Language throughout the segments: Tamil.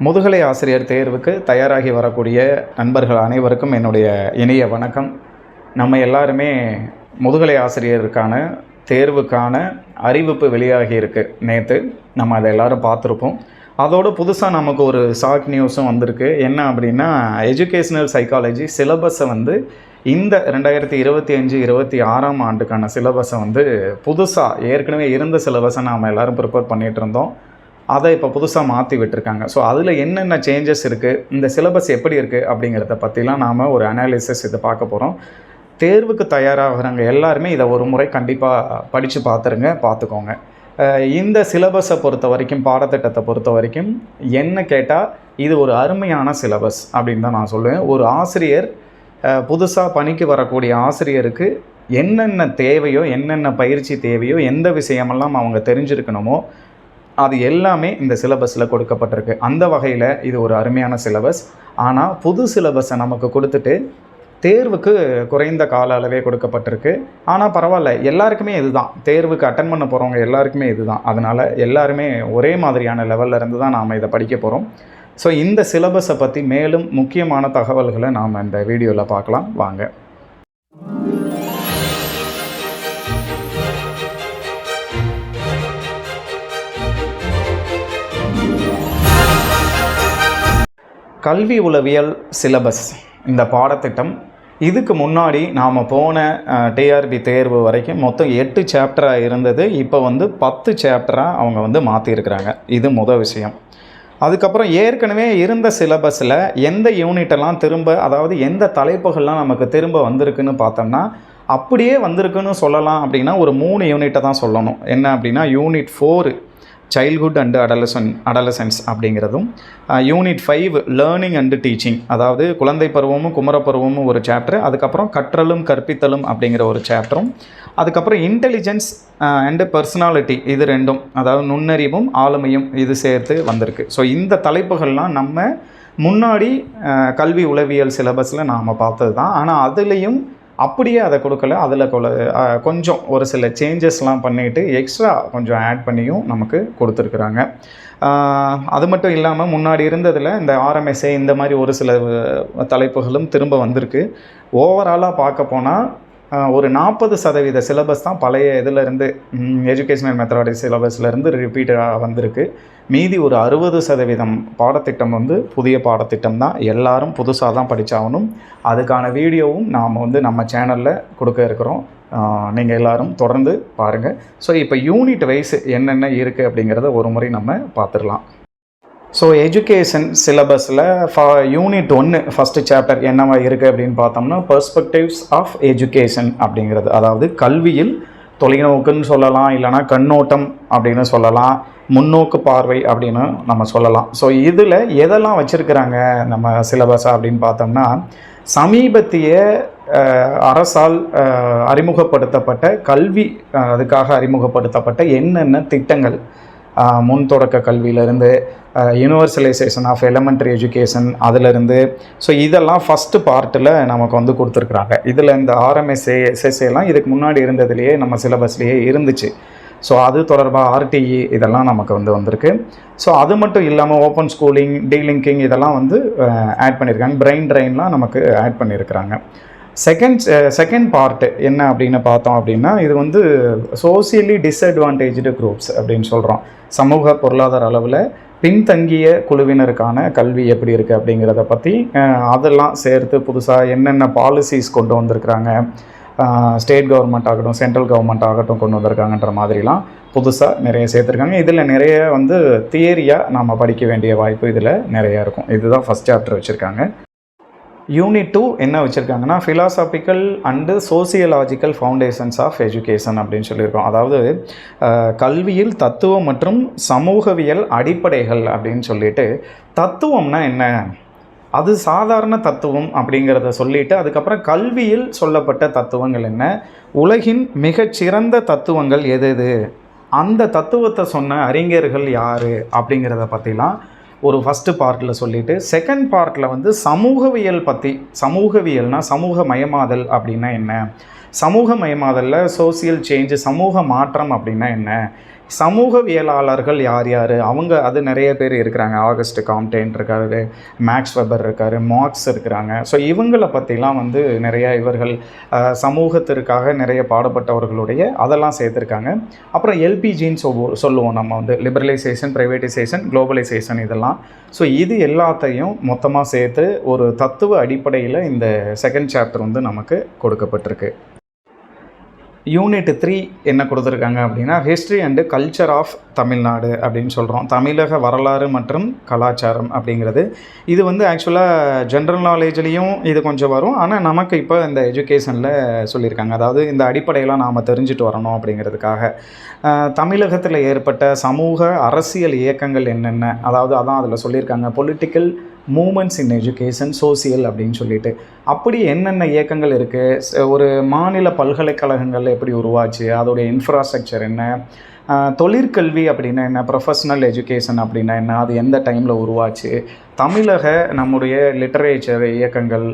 முதுகலை ஆசிரியர் தேர்வுக்கு தயாராகி வரக்கூடிய நண்பர்கள் அனைவருக்கும் என்னுடைய இனிய வணக்கம். நம்ம எல்லாருமே முதுகலை ஆசிரியருக்கான தேர்வுக்கான அறிவிப்பு வெளியாகி இருக்குது. நேற்று நம்ம அதை எல்லோரும் பார்த்துருப்போம். அதோடு புதுசாக நமக்கு ஒரு ஷாக் நியூஸும் வந்திருக்கு. என்ன அப்படின்னா, எஜுகேஷ்னல் சைக்காலஜி சிலபஸை இந்த 2025-26 ஆண்டுக்கான சிலபஸை புதுசாக ஏற்கனவே இருந்த சிலபஸை நாம் எல்லோரும் ப்ரிப்பேர் பண்ணிகிட்டு இருந்தோம். அதை இப்போ புதுசாக மாற்றி விட்டுருக்காங்க. ஸோ அதில் என்னென்ன சேஞ்சஸ் இருக்குது, இந்த சிலபஸ் எப்படி இருக்குது அப்படிங்கிறத பற்றிலாம் நாம் ஒரு அனாலிசிஸ் இதை பார்க்க போகிறோம். தேர்வுக்கு தயாராகிறவங்க எல்லாருமே இதை ஒரு முறை கண்டிப்பாக படித்து பார்த்துக்கோங்க. இந்த சிலபஸை பொறுத்த வரைக்கும், பாடத்திட்டத்தை பொறுத்த வரைக்கும் என்ன கேட்டால், இது ஒரு அருமையான சிலபஸ் அப்படின்னு தான் நான் சொல்லுவேன். ஒரு ஆசிரியர் புதுசாக பணிக்கு வரக்கூடிய ஆசிரியருக்கு என்னென்ன தேவையோ, என்னென்ன பயிற்சி தேவையோ, எந்த விஷயமெல்லாம் அவங்க தெரிஞ்சிருக்கணுமோ அது எல்லாமே இந்த சிலபஸில் கொடுக்கப்பட்டிருக்கு. அந்த வகையில் இது ஒரு அருமையான சிலபஸ். ஆனால் புது சிலபஸை நமக்கு கொடுத்துட்டு தேர்வுக்கு குறைந்த கால அளவே கொடுக்கப்பட்டிருக்கு. ஆனால் பரவாயில்ல, எல்லாருக்குமே இதுதான், தேர்வுக்கு அட்டன் பண்ண போகிறவங்க எல்லாருக்குமே இதுதான். அதனால் எல்லாருமே ஒரே மாதிரியான லெவலில் இருந்து தான் நாம் இதை படிக்க போகிறோம். ஸோ இந்த சிலபஸை பற்றி மேலும் முக்கியமான தகவல்களை நாம் இந்த வீடியோவில் பார்க்கலாம் வாங்க. கல்வி உளவியல் சிலபஸ் இந்த பாடத்திட்டம், இதுக்கு முன்னாடி நாம் போன டிஆர்பி தேர்வு வரைக்கும் மொத்தம் 8 சாப்டராக இருந்தது. இப்போ 10 சாப்டராக அவங்க மாற்றிருக்கிறாங்க. இது முதல் விஷயம். அதுக்கப்புறம் ஏற்கனவே இருந்த சிலபஸில் எந்த யூனிட்டெல்லாம் திரும்ப, அதாவது எந்த தலைப்புகள்லாம் நமக்கு திரும்ப வந்திருக்குன்னு பார்த்தோம்னா, அப்படியே வந்திருக்குன்னு சொல்லலாம் அப்படின்னா ஒரு 3 யூனிட்டை தான் சொல்லணும். என்ன அப்படின்னா, யூனிட் 4 சைல்ட்ஹுட் அண்டு அடலசன்ஸ் அப்படிங்கிறதும், யூனிட் 5 லேர்னிங் அண்டு டீச்சிங், அதாவது குழந்தை பருவமும் குமரப்பருவமும் ஒரு சாப்டர், அதுக்கப்புறம் கற்றலும் கற்பித்தலும் அப்படிங்கிற ஒரு சாப்டரும், அதுக்கப்புறம் இன்டெலிஜென்ஸ் அண்டு பர்சனாலிட்டி, இது ரெண்டும், அதாவது நுண்ணறிவும் ஆளுமையும் இது சேர்த்து வந்திருக்கு. ஸோ இந்த தலைப்புகள்லாம் நம்ம முன்னாடி கல்வி உளவியல் சிலபஸில் நாம் பார்த்தது தான். ஆனால் அதுலேயும் அப்படியே அதை கொடுக்கல, அதில் கொஞ்சம் ஒரு சில சேஞ்சஸ்லாம் பண்ணிவிட்டு எக்ஸ்ட்ரா கொஞ்சம் ஆட் பண்ணியும் நமக்கு கொடுத்துருக்குறாங்க. அது மட்டும் இல்லாமல் முன்னாடி இருந்ததில் இந்த ஆர்எம்எஸ்ஏ இந்த மாதிரி ஒரு சில தலைப்புகளும் திரும்ப வந்திருக்கு. ஓவராலாக பார்க்க போனால் ஒரு 40% சிலபஸ் தான் பழைய இதிலேருந்து, எஜுகேஷனல் மெத்தடாலஜி சிலபஸ்லேருந்து ரிப்பீட்டாக வந்திருக்கு. மீதி ஒரு 60% பாடத்திட்டம் புதிய பாடத்திட்டம் தான். எல்லாரும் புதுசாக தான் படித்தாகணும். அதுக்கான வீடியோவும் நாம் நம்ம சேனலில் கொடுக்க இருக்கிறோம். நீங்கள் எல்லோரும் தொடர்ந்து பாருங்கள். ஸோ இப்போ யூனிட் வைஸ் என்னென்ன இருக்குது அப்படிங்கிறத ஒரு முறை நம்ம பார்த்துடலாம். ஸோ எஜுகேஷன் சிலபஸில் யூனிட் 1 ஃபஸ்ட்டு சாப்டர் என்னவா இருக்குது அப்படின்னு பார்த்தோம்னா, பெர்ஸ்பெக்டிவ்ஸ் ஆஃப் எஜுகேஷன் அப்படிங்கிறது, அதாவது கல்வியில் தொலைநோக்குன்னு சொல்லலாம், இல்லைனா கண்ணோட்டம் அப்படின்னு சொல்லலாம், முன்னோக்கு பார்வை அப்படின்னு நம்ம சொல்லலாம். ஸோ இதில் எதெல்லாம் வச்சுருக்கிறாங்க நம்ம சிலபஸாக அப்படின்னு பார்த்தோம்னா, சமீபத்திய அரசால் அறிமுகப்படுத்தப்பட்ட கல்வி, அதுக்காக அறிமுகப்படுத்தப்பட்ட என்னென்ன திட்டங்கள், முன் தொடக்க கல்வியிலேருந்து யூனிவர்சலைசேஷன் ஆஃப் எலிமெண்ட்ரி எஜுகேஷன் அதிலிருந்து, ஸோ இதெல்லாம் ஃபஸ்ட்டு பார்ட்டில் நமக்கு கொடுத்துருக்குறாங்க. இதில் இந்த ஆர்எம்எஸ்ஏ எஸ்எஸ்ஏலாம் இதுக்கு முன்னாடி இருந்ததுலேயே நம்ம சிலபஸ்லேயே இருந்துச்சு. ஸோ அது தொடர்பாக ஆர்டிஇ இதெல்லாம் நமக்கு வந்திருக்கு. ஸோ அது மட்டும் இல்லாமல் ஓப்பன் ஸ்கூலிங், டீலிங்கிங் இதெல்லாம் ஆட் பண்ணியிருக்காங்க. பிரெயின் ட்ரெயின்லாம் நமக்கு ஆட் பண்ணியிருக்கிறாங்க. செகண்ட் பார்ட்டு என்ன அப்படின்னு பார்த்தோம் அப்படின்னா, இது சோசியலி டிஸ்அட்வான்டேஜ்டு குரூப்ஸ் அப்படின்னு சொல்கிறோம். சமூக பொருளாதார அளவில் பின்தங்கிய குழுவினருக்கான கல்வி எப்படி இருக்குது அப்படிங்கிறத பற்றி அதெல்லாம் சேர்த்து புதுசாக என்னென்ன பாலிசிஸ் கொண்டு வந்திருக்கிறாங்க, ஸ்டேட் கவர்மெண்ட் ஆகட்டும், சென்ட்ரல் கவர்மெண்ட் ஆகட்டும் கொண்டு வந்திருக்காங்கன்ற மாதிரிலாம் புதுசாக நிறைய சேர்த்துருக்காங்க. இதில் நிறைய தியரியாக நம்ம படிக்க வேண்டிய வாய்ப்பு இதில் நிறையா இருக்கும். இதுதான் ஃபஸ்ட் சாப்டர் வச்சுருக்காங்க. யூனிட் 2 என்ன வச்சுருக்காங்கன்னா, philosophical and sociological foundations of education அப்படின்னு சொல்லியிருக்கோம். அதாவது கல்வியில் தத்துவம் மற்றும் சமூகவியல் அடிப்படைகள் அப்படின்னு சொல்லிட்டு, தத்துவம்னா என்ன, அது சாதாரண தத்துவம் அப்படிங்கிறத சொல்லிவிட்டு, அதுக்கப்புறம் கல்வியில் சொல்லப்பட்ட தத்துவங்கள் என்ன, உலகின் மிகச்சிறந்த தத்துவங்கள் எது, அந்த தத்துவத்தை சொன்ன அறிஞர்கள் யார் அப்படிங்கிறத பற்றிலாம் ஒரு ஃபஸ்ட்டு பார்ட்டில் சொல்லிவிட்டு, செகண்ட் பார்ட்டில் சமூகவியல் பற்றி, சமூகவியல்னால் சமூக மயமாதல் அப்படின்னா என்ன, சமூக மயமாதலில் சோசியல் சேஞ்சு, சமூக மாற்றம் அப்படின்னா என்ன, சமூகவியலாளர்கள் யார் யார், அவங்க அது நிறைய பேர் இருக்கிறாங்க. ஆகஸ்ட் காம்டேன் இருக்காரு, மேக்ஸ் வெபர் இருக்கார், மார்க்ஸ் இருக்கிறாங்க. ஸோ இவங்கள பற்றிலாம் வந்து நிறையா இவர்கள் சமூகத்திற்காக நிறைய பாடுபட்டவர்களுடைய அதெல்லாம் சேர்த்துருக்காங்க. அப்புறம் எல்பிஜின்னு சொல்லுவோம் நம்ம வந்து, லிபரலைசேஷன், ப்ரைவேட்டைசேஷன், குளோபலைசேஷன் இதெல்லாம். ஸோ இது எல்லாத்தையும் மொத்தமாக சேர்த்து ஒரு தத்துவ அடிப்படையில் இந்த செகண்ட் சாப்டர் வந்து நமக்கு கொடுக்கப்பட்டிருக்கு. யூனிட் 3 என்ன கொடுத்துருக்காங்க அப்படின்னா, history and culture of Tamil Nadu அப்படின்னு சொல்கிறோம். தமிழக வரலாறு மற்றும் கலாச்சாரம் அப்படிங்கிறது. இது வந்து ஆக்சுவலாக ஜென்ரல் நாலேஜ்லேயும் இது கொஞ்சம் வரும். ஆனால் நமக்கு இப்போ இந்த எஜுகேஷனில் சொல்லியிருக்காங்க. அதாவது இந்த அடிப்படையெல்லாம் நாம் தெரிஞ்சுட்டு வரணும் அப்படிங்கிறதுக்காக. தமிழகத்தில் ஏற்பட்ட சமூக அரசியல் இயக்கங்கள் என்னென்ன, அதாவது அதான் அதில் சொல்லியிருக்காங்க. Political moments in education, social அப்படின்னு சொல்லிட்டு அப்படி என்னென்ன இயக்கங்கள் இருக்குது, ஒரு மாநில பல்கலைக்கழகங்கள் எப்படி உருவாச்சு, அதோடைய இன்ஃப்ராஸ்ட்ரக்சர் என்ன, தொழிற்கல்வி அப்படின்னா என்ன, ப்ரொஃபஷ்னல் எஜுகேஷன் அப்படின்னா என்ன, அது எந்த டைமில் உருவாச்சு, தமிழக நம்முடைய லிட்டரேச்சர் இயக்கங்கள்,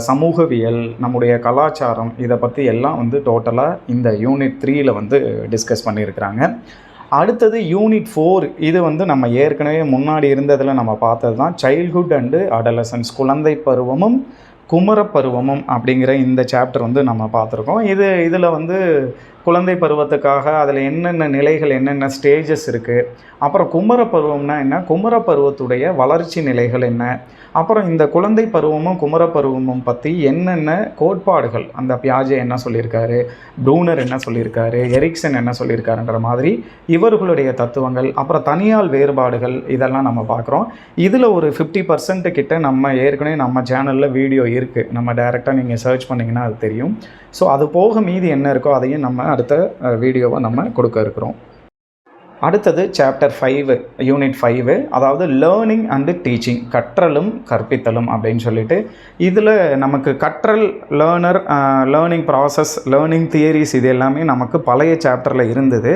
சமூகவியல், நம்முடைய கலாச்சாரம், இதை பற்றி எல்லாம் வந்து டோட்டலாக இந்த யூனிட் 3ல் வந்து டிஸ்கஸ் பண்ணியிருக்கிறாங்க. அடுத்தது யூனிட் 4. இது வந்து நம்ம ஏற்கனவே முன்னாடி இருந்ததில் நம்ம பார்த்தது தான். சைல்ட்ஹுட் அண்டு அடலசன்ஸ், குழந்தை பருவமும் குமரப்பருவமும் அப்படிங்கிற இந்த சாப்டர் வந்து நம்ம பார்த்துருக்கோம். இதில் வந்து குழந்தை பருவத்துக்காக அதில் என்னென்ன நிலைகள், என்னென்ன ஸ்டேஜஸ் இருக்குது, அப்புறம் குமரப்பருவம்னா என்ன, குமரப்பருவத்துடைய வளர்ச்சி நிலைகள் என்ன, அப்புறம் இந்த குழந்தை பருவமும் குமரப்பருவமும் பற்றி என்னென்ன கோட்பாடுகள், அந்த பியாஜே என்ன சொல்லியிருக்காரு, ப்ரூனர் என்ன சொல்லியிருக்காரு, எரிக்சன் என்ன சொல்லியிருக்காருன்ற மாதிரி இவர்களுடைய தத்துவங்கள், அப்புறம் தனியால் வேறுபாடுகள், இதெல்லாம் நம்ம பார்க்குறோம். இதில் ஒரு 50% கிட்ட நம்ம ஏற்கனவே நம்ம சேனலில் வீடியோ இருக்குது. நம்ம டைரெக்டாக நீங்கள் சர்ச் பண்ணிங்கன்னா அது தெரியும். ஸோ அது போக மீதி என்ன இருக்கோ அதையும் நம்ம அடுத்த வீடியோவை நம்ம கொடுக்க இருக்கிறோம். அடுத்தது சாப்டர் 5, யூனிட் 5, அதாவது லேர்னிங் அண்டு டீச்சிங், கற்றலும் கற்பித்தலும் அப்படின்னு சொல்லிட்டு. இதில் நமக்கு கற்றல், லேர்னிங் ப்ராசஸ், லேர்னிங் தியரிஸ், இது எல்லாமே நமக்கு பழைய சாப்டரில் இருந்தது.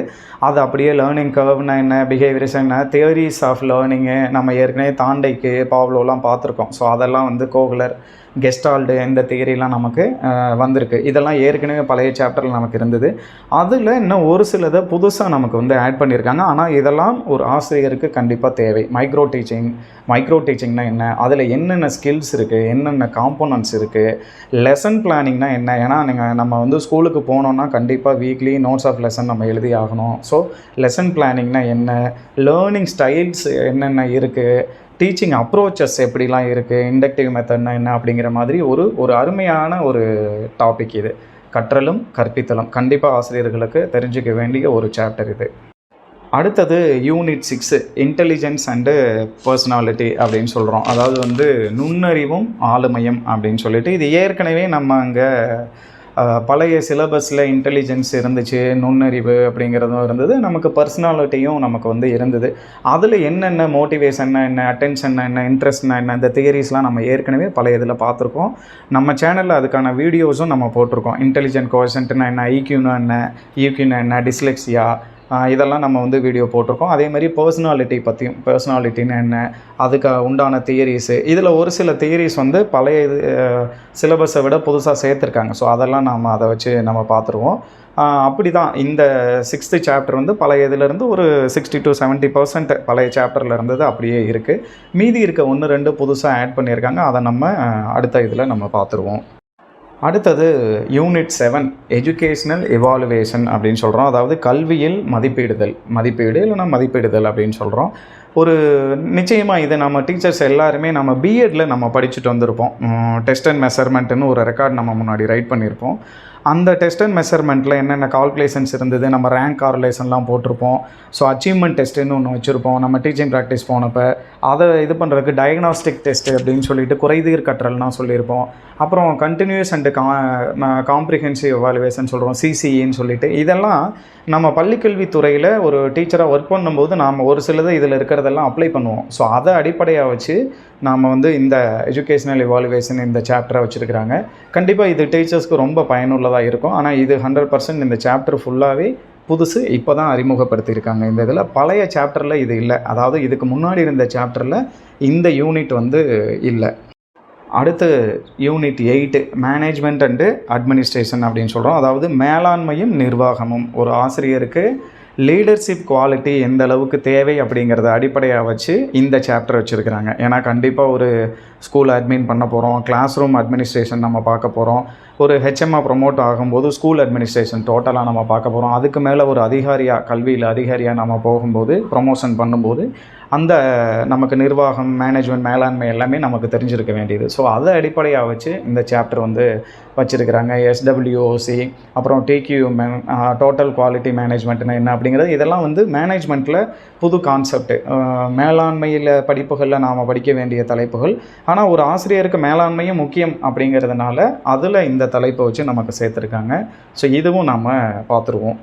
அது அப்படியே லேர்னிங் கர்வ்னா என்ன, பிஹேவியர்ஸ் என்ன, தியரிஸ் ஆஃப் லேர்னிங்கு நம்ம ஏற்கனவே தாண்டைக்கு பாவ்லோலாம் பார்த்துருக்கோம். ஸோ அதெல்லாம் வந்து கோகுலர், கெஸ்டால்டு, இந்த தியரிலாம் நமக்கு வந்திருக்கு. இதெல்லாம் ஏற்கனவே பழைய சாப்டரில் நமக்கு இருந்தது. அதில் இன்னும் ஒரு சிலதை புதுசாக நமக்கு வந்து ஆட் பண்ணியிருக்காங்க. ஆனால் இதெல்லாம் ஒரு ஆசிரியருக்கு கண்டிப்பாக தேவை. மைக்ரோ டீச்சிங்னா என்ன, அதில் என்னென்ன ஸ்கில்ஸ் இருக்குது, என்னென்ன காம்போனன்ட்ஸ் இருக்குது, லெசன் பிளானிங்னா என்ன. ஏன்னா நம்ம வந்து ஸ்கூலுக்கு போனோன்னா கண்டிப்பாக வீக்லி நோட்ஸ் ஆஃப் லெசன் நம்ம எழுதி ஆகணும். ஸோ லெசன் பிளானிங்னா என்ன, லேர்னிங் ஸ்டைல்ஸ் என்னென்ன இருக்குது, டீச்சிங் அப்ரோச்சஸ் எப்படிலாம் இருக்குது, இண்டக்டிவ் மெத்தட்னா என்ன அப்படிங்கிற மாதிரி ஒரு அருமையான ஒரு டாபிக் இது. கற்றலும் கற்பித்தலும் கண்டிப்பாக ஆசிரியர்களுக்கு தெரிஞ்சுக்க வேண்டிய ஒரு சாப்டர் இது. அடுத்தது யூனிட் 6, இன்டெலிஜென்ஸ் அண்டு பர்சனாலிட்டி அப்படின்னு சொல்கிறோம். அதாவது வந்து நுண்ணறிவும் ஆளுமையும் அப்படின்னு சொல்லிட்டு, இது ஏற்கனவே நம்ம அங்கே பழைய சிலபஸில் இன்டெலிஜென்ஸ் இருந்துச்சு, நுண்ணறிவு அப்படிங்கிறதும் இருந்தது, நமக்கு பர்சனாலிட்டியும் நமக்கு வந்து இருந்தது. அதில் என்னென்ன மோட்டிவேஷன்னா என்ன, அட்டென்ஷன்னா என்ன, இன்ட்ரெஸ்ட்னா என்ன, இந்த தியரிஸ்லாம் நம்ம ஏற்கனவே பழைய இதில் பார்த்துருக்கோம். நம்ம சேனலில் அதுக்கான வீடியோஸும் நம்ம போட்டிருக்கோம். இன்டெலிஜென்ட் கோஎஃபிஷியன்ட்னா என்ன, ஐக்யூனா என்ன, யூக்யூனா என்ன, டிஸ்லெக்ஸியா, இதெல்லாம் நம்ம வந்து வீடியோ போட்டிருக்கோம். அதே மாதிரி பர்சனாலிட்டி பற்றியும், பர்சனாலிட்டின்னு என்ன, அதுக்கு உண்டான தியரிஸு, இதில் ஒரு சில தியரிஸ் வந்து பழைய சிலபஸை விட புதுசாக சேர்த்துருக்காங்க. ஸோ அதெல்லாம் அதை வச்சு நம்ம பார்த்துருவோம். அப்படி தான் இந்த 6th சாப்டர் வந்து பழைய இதிலேருந்து ஒரு 60 to 70% பழைய சாப்டரில் இருந்தது அப்படியே இருக்குது. மீதி இருக்க 1-2 புதுசாக ஆட் பண்ணியிருக்காங்க. அதை நம்ம அடுத்த இதில் நம்ம பார்த்துருவோம். அடுத்தது யூனிட் 7, எஜுகேஷ்னல் எவாலுவேஷன் அப்படின்னு சொல்கிறோம். அதாவது கல்வியில் மதிப்பீடு இல்லைனா மதிப்பிடுதல் அப்படின்னு சொல்கிறோம். ஒரு நிச்சயமாக இது நம்ம டீச்சர்ஸ் எல்லாருமே நம்ம பிஎட்டில் நம்ம படிச்சுட்டு வந்திருப்போம். டெஸ்ட் அண்ட் மெஷர்மெண்ட்டுன்னு ஒரு ரெக்கார்ட் நம்ம முன்னாடி ரைட் பண்ணியிருப்போம். அந்த டெஸ்ட் அண்ட் மெஷர்மெண்ட்டில் என்னென்ன கால்குலேஷன்ஸ் இருந்தது, நம்ம ரேங்க் கார்லேஷன்லாம் போட்டிருப்போம். ஸோ அச்சீவ்மெண்ட் டெஸ்ட்டுன்னு ஒன்று வச்சுருப்போம். நம்ம டீச்சிங் ப்ராக்டிஸ் போனப்போ அதை இது பண்ணுறதுக்கு டயக்னாஸ்டிக் டெஸ்ட்டு அப்படின்னு சொல்லிட்டு குறைதீர் கற்றல்னால் சொல்லியிருப்போம். அப்புறம் கண்டினியூஸ் அண்டு காம்ப்ரிஹென்சிவ் எவாலுவேஷன் சொல்கிறோம், சிசிஇன்னு சொல்லிட்டு. இதெல்லாம் நம்ம பள்ளிக்கல்வித்துறையில் ஒரு டீச்சராக ஒர்க் பண்ணும்போது நாம் ஒரு சிலது இதில் இருக்கிறதெல்லாம் அப்ளை பண்ணுவோம். ஸோ அதை அடிப்படையாக வச்சு நாம் வந்து இந்த எஜுகேஷ்னல் எவாலுவேஷன் இந்த சாப்டரை வச்சுருக்கிறாங்க. கண்டிப்பாக இது டீச்சர்ஸ்க்கு ரொம்ப பயனுள்ளதாக இருக்கும். ஆனால் இது 100% இந்த சாப்டர் ஃபுல்லாகவே புதுசு, இப்போ தான் அறிமுகப்படுத்தியிருக்காங்க. இந்த இதில் பழைய சாப்டரில் இது இல்லை. அதாவது இதுக்கு முன்னாடி இருந்த சாப்டரில் இந்த யூனிட் வந்து இல்லை. அடுத்து யூனிட் 8, மேனேஜ்மெண்ட் அண்டு அட்மினிஸ்ட்ரேஷன் அப்படின்னு சொல்கிறோம். அதாவது மேலாண்மையும் நிர்வாகமும். ஒரு ஆசிரியருக்கு லீடர்ஷிப் குவாலிட்டி எந்த அளவுக்கு தேவை அப்படிங்கிறத அடிப்படையாக வச்சு இந்த சாப்டர் வச்சுருக்கிறாங்க. ஏன்னா கண்டிப்பாக ஒரு ஸ்கூல் அட்மின் பண்ண போகிறோம், கிளாஸ் ரூம் அட்மினிஸ்ட்ரேஷன் நம்ம பார்க்க போகிறோம், ஒரு ஹெச்எம்மாக ப்ரொமோட் ஆகும்போது ஸ்கூல் அட்மினிஸ்ட்ரேஷன் டோட்டலாக நம்ம பார்க்க போகிறோம். அதுக்கு மேலே ஒரு அதிகாரியாக, கல்வியில் அதிகாரியாக நம்ம போகும்போது, ப்ரொமோஷன் பண்ணும்போது அந்த நமக்கு நிர்வாகம், மேனேஜ்மெண்ட், மேலாண்மை எல்லாமே நமக்கு தெரிஞ்சிருக்க வேண்டியது. ஸோ அதை அடிப்படையாக வச்சு இந்த சாப்டர் வந்து வச்சுருக்கிறாங்க. SWOC, அப்புறம் TQM, டோட்டல் குவாலிட்டி மேனேஜ்மெண்ட்னா என்ன அப்படிங்கிறது, இதெல்லாம் வந்து மேனேஜ்மெண்ட்டில் புது கான்செப்ட். மேலாண்மையில் படிப்புகளில் நாம் படிக்க வேண்டிய தலைப்புகள். ஆனால் ஒரு ஆசிரியருக்கு மேலாண்மையும் முக்கியம் அப்படிங்கிறதுனால அதில் இந்த தலைப்பை வச்சு நமக்கு சேர்த்துருக்காங்க. ஸோ இதுவும் நம்ம பார்த்துருவோம்.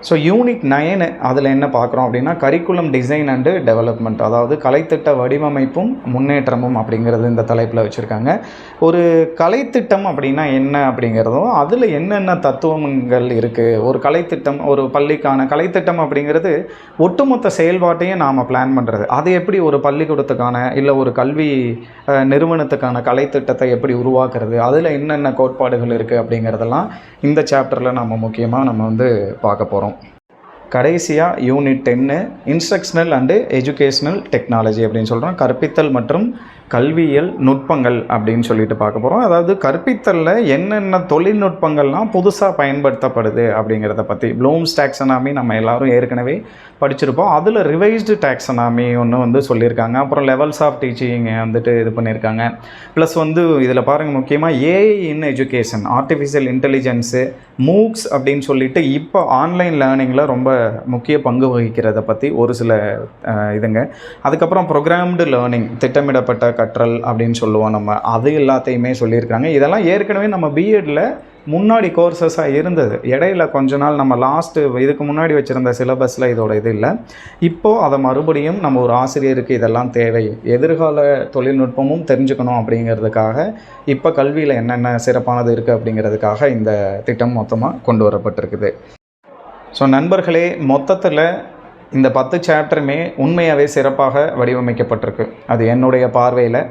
ஸோ யூனிட் 9 அதில் என்ன பார்க்குறோம் அப்படின்னா, கரிக்குலம் டிசைன் அண்டு டெவலப்மெண்ட், அதாவது கலைத்திட்ட வடிவமைப்பும் முன்னேற்றமும் அப்படிங்கிறது இந்த தலைப்பில் வச்சுருக்காங்க. ஒரு கலைத்திட்டம் அப்படின்னா என்ன அப்படிங்கிறதும், அதில் என்னென்ன தத்துவங்கள் இருக்குது, ஒரு கலைத்திட்டம், ஒரு பள்ளிக்கான கலைத்திட்டம் அப்படிங்கிறது ஒட்டுமொத்த செயல்பாட்டையும் நாம் பிளான் பண்ணுறது. அது எப்படி ஒரு பள்ளிக்கூடத்துக்கான இல்லை ஒரு கல்வி நிறுவனத்துக்கான கலைத்திட்டத்தை எப்படி உருவாக்குறது, அதில் என்னென்ன கோட்பாடுகள் இருக்குது அப்படிங்கிறதெல்லாம் இந்த சாப்டரில் நம்ம முக்கியமாக நம்ம வந்து பார்க்க போகிறோம். கடைசியாக unit 10 instructional and educational technology அப்படின்னு சொல்கிறோம். கற்பித்தல் மற்றும் கல்வியியல் நுட்பங்கள் அப்படின்னு சொல்லிட்டு பார்க்க போகிறோம். அதாவது கற்பித்தலில் என்னென்ன தொழில்நுட்பங்கள்லாம் புதுசாக பயன்படுத்தப்படுது அப்படிங்கிறத பற்றி. ப்ளூம்ஸ் டாக்ஸனாமி நம்ம எல்லோரும் ஏற்கனவே படிச்சிருப்போம். அதில் ரிவைஸ்டு டாக்ஸனாமி ஒன்று வந்து சொல்லியிருக்காங்க. அப்புறம் லெவல்ஸ் ஆஃப் டீச்சிங் வந்துட்டு இது பண்ணியிருக்காங்க. ப்ளஸ் வந்து இதில் பாருங்கள், முக்கியமாக AI in education, artificial intelligence, MOOCs அப்படின்னு சொல்லிட்டு இப்போ ஆன்லைன் லேர்னிங்கில் ரொம்ப முக்கிய பங்கு வகிக்கிறத பற்றி ஒரு சில இதுங்க. அதுக்கப்புறம் ப்ரோக்ராம்டு லேர்னிங், திட்டமிடப்பட்ட கற்றல் அப்படின்னு சொல்லுவோம் நம்ம, அது எல்லாத்தையுமே சொல்லியிருக்காங்க. இதெல்லாம் ஏற்கனவே நம்ம பிஎட்டில் முன்னாடி கோர்சஸாக இருந்தது. இடையில கொஞ்ச நாள் நம்ம இதுக்கு முன்னாடி வச்சுருந்த சிலபஸில் இதோட இது இல்லை. இப்போது அதை மறுபடியும் நம்ம ஒரு ஆசிரியருக்கு இதெல்லாம் தேவை, எதிர்கால தொழில்நுட்பமும் தெரிஞ்சுக்கணும் அப்படிங்கிறதுக்காக இப்போ கல்வியில் என்னென்ன சிறப்பானது இருக்குது அப்படிங்கிறதுக்காக இந்த திட்டம் மொத்தமாக கொண்டு வரப்பட்டிருக்குது. ஸோ நண்பர்களே, மொத்தத்தில் இந்த 10 சாப்டருமே உண்மையாகவே சிறப்பாக வடிவமைக்கப்பட்டிருக்கு. அது என்னுடைய பார்வையில்.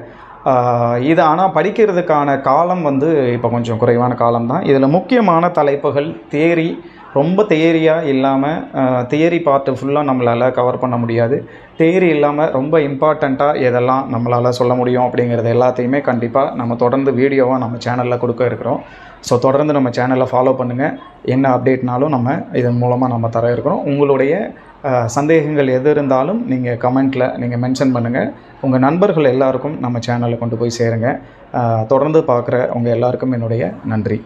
இது ஆனால் படிக்கிறதுக்கான காலம் வந்து இப்போ கொஞ்சம் குறைவான காலம்தான். இதில் முக்கியமான தலைப்புகள் தியரி, ரொம்ப தியரியாக இல்லாமல், தியரி பார்ட்டு ஃபுல்லாக நம்மளால் கவர் பண்ண முடியாது. தியரி இல்லாமல் ரொம்ப இம்பார்ட்டண்ட்டாக எதெல்லாம் நம்மளால் சொல்ல முடியும் அப்படிங்கிறது எல்லாத்தையுமே கண்டிப்பாக நம்ம தொடர்ந்து வீடியோவாக நம்ம சேனலில் கொடுக்க இருக்கிறோம். ஸோ தொடர்ந்து நம்ம சேனலை ஃபாலோ பண்ணுங்கள். என்ன அப்டேட்னாலும் நம்ம இதன் மூலமாக நம்ம தர இருக்கிறோம். உங்களுடைய சந்தேகங்கள் எது இருந்தாலும் நீங்கள் கமெண்ட்டில் நீங்கள் மென்ஷன் பண்ணுங்கள். உங்கள் நண்பர்கள் எல்லாருக்கும் நம்ம சேனலை கொண்டு போய் சேருங்க. தொடர்ந்து பார்க்குற உங்கள் எல்லாருக்கும் என்னுடைய நன்றி.